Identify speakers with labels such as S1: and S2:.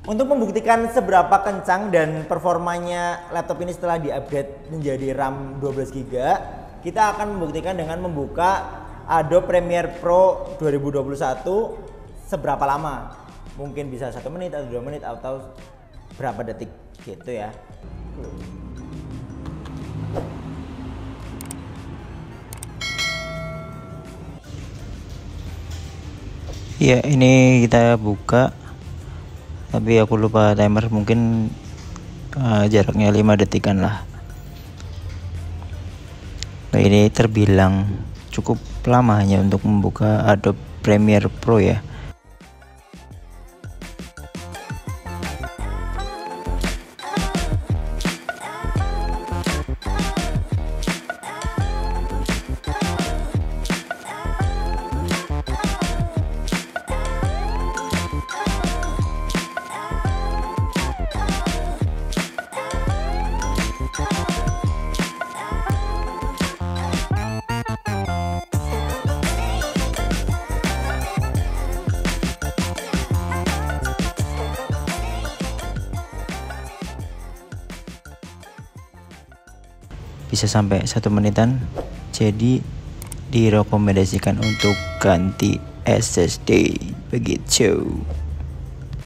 S1: Untuk membuktikan seberapa kencang dan performanya laptop ini setelah di-upgrade menjadi RAM 12GB, kita akan membuktikan dengan membuka Adobe Premiere Pro 2021 seberapa lama. Mungkin bisa 1 menit atau 2 menit atau berapa detik gitu ya.
S2: Ya, ini kita buka, tapi aku lupa timer, mungkin jaraknya 5 detikan lah. Nah, ini terbilang cukup lama hanya untuk membuka Adobe Premiere Pro ya. Bisa sampai 1 menitan, jadi direkomendasikan untuk ganti SSD begitu.